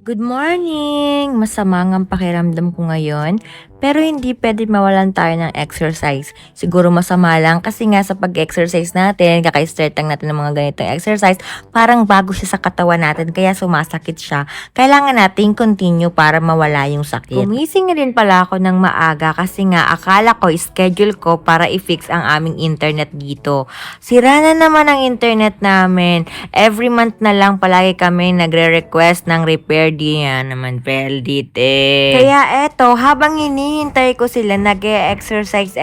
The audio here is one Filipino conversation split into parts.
Good morning! Masama ang pakiramdam ko ngayon, pero hindi pwede mawalan tayo ng exercise. Siguro masama lang kasi nga sa pag-exercise natin, kaka-start lang natin ng mga ganitong exercise, parang bago siya sa katawan natin, kaya sumasakit siya. Kailangan natin continue para mawala yung sakit. Gumising rin pala ako ng maaga kasi nga akala ko, schedule ko para i-fix ang aming internet dito. Sira na naman ang internet namin. Every month na lang palagi kami nagre-request ng repair. Di yan naman dite. Kaya eto, habang hinihintay ko sila, nag-exercise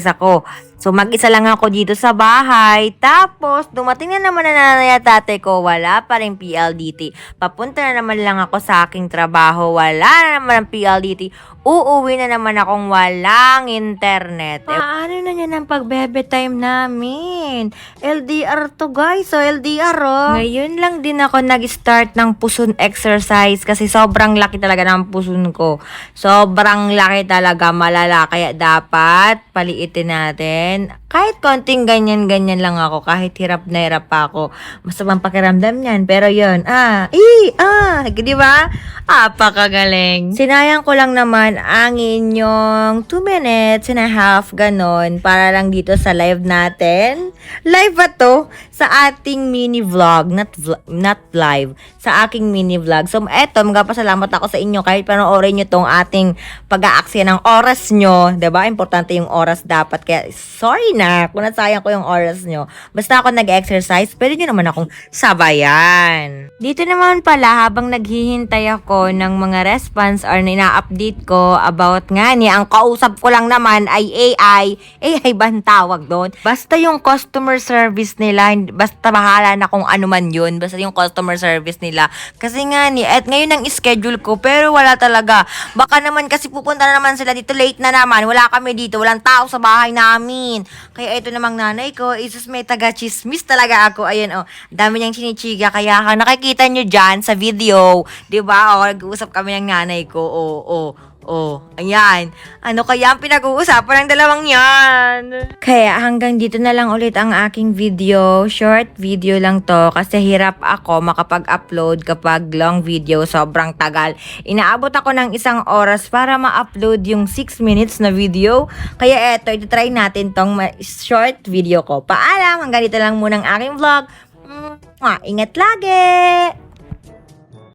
ako. So, mag-isa lang ako dito sa bahay. Tapos, dumating na naman na nanay at tatay ko. Wala pa rin PLDT. Papunta na naman lang ako sa aking trabaho. Wala na naman ang PLDT. Uuwi na naman akong walang internet. Paano na yan ang pagbebe time namin? LDR to guys. So, LDR oh. Ngayon lang din ako nag-start ng puson exercise kasi sobrang laki talaga ng puson ko. Sobrang laki talaga, malala. Kaya dapat paliitin natin. Kahit konting ganyan-ganyan lang ako, kahit hirap na hirap pa ako, masamang pakiramdam niyan. Pero yun, di ba? Apakagaling. Sinayang ko lang naman ang inyong 2 minutes and a half, ganon, para lang dito sa live natin. Live ba to? Sa ating mini vlog, not live, sa aking mini vlog. So, eto, magpasalamat ako sa inyo kahit panoorin nyo tong ating pag-aaksaya ng oras nyo. Diba? Importante yung oras dapat. Kaya, sorry na kung nasayang ko yung oras nyo. Basta ako nag-exercise, pwede nyo naman akong sabayan. Dito naman pala, habang naghihintay ako ng mga response or ina-update ko about nga ni, ang kausap ko lang naman ay AI. AI ba ang tawag doon? Basta yung customer service nila, basta bahala na kung ano man yun. Basta yung customer service nila. Kasi nga ni, at ngayon ang schedule ko, pero wala talaga. Baka naman kasi pupunta na naman sila dito, late na naman. Wala kami dito, walang tao sa bahay namin. Kaya ito namang nanay ko, isus may taga-chismis talaga ako. Ayan oh, dami niyang chinichiga. Kaya nakikita nyo dyan sa video. Diba? O, nag-uusap kami ng nanay ko. Ayan. Ano kaya ang pinag-uusapan ng dalawang yan? Kaya hanggang dito na lang ulit ang aking video. Short video lang to kasi hirap ako makapag-upload kapag long video. Sobrang tagal. Inaabot ako ng 1 oras para ma-upload yung 6 minutes na video. Kaya eto, ito-try natin tong short video ko. Paalam, hanggang dito lang muna ang aking vlog. Ingat lagi!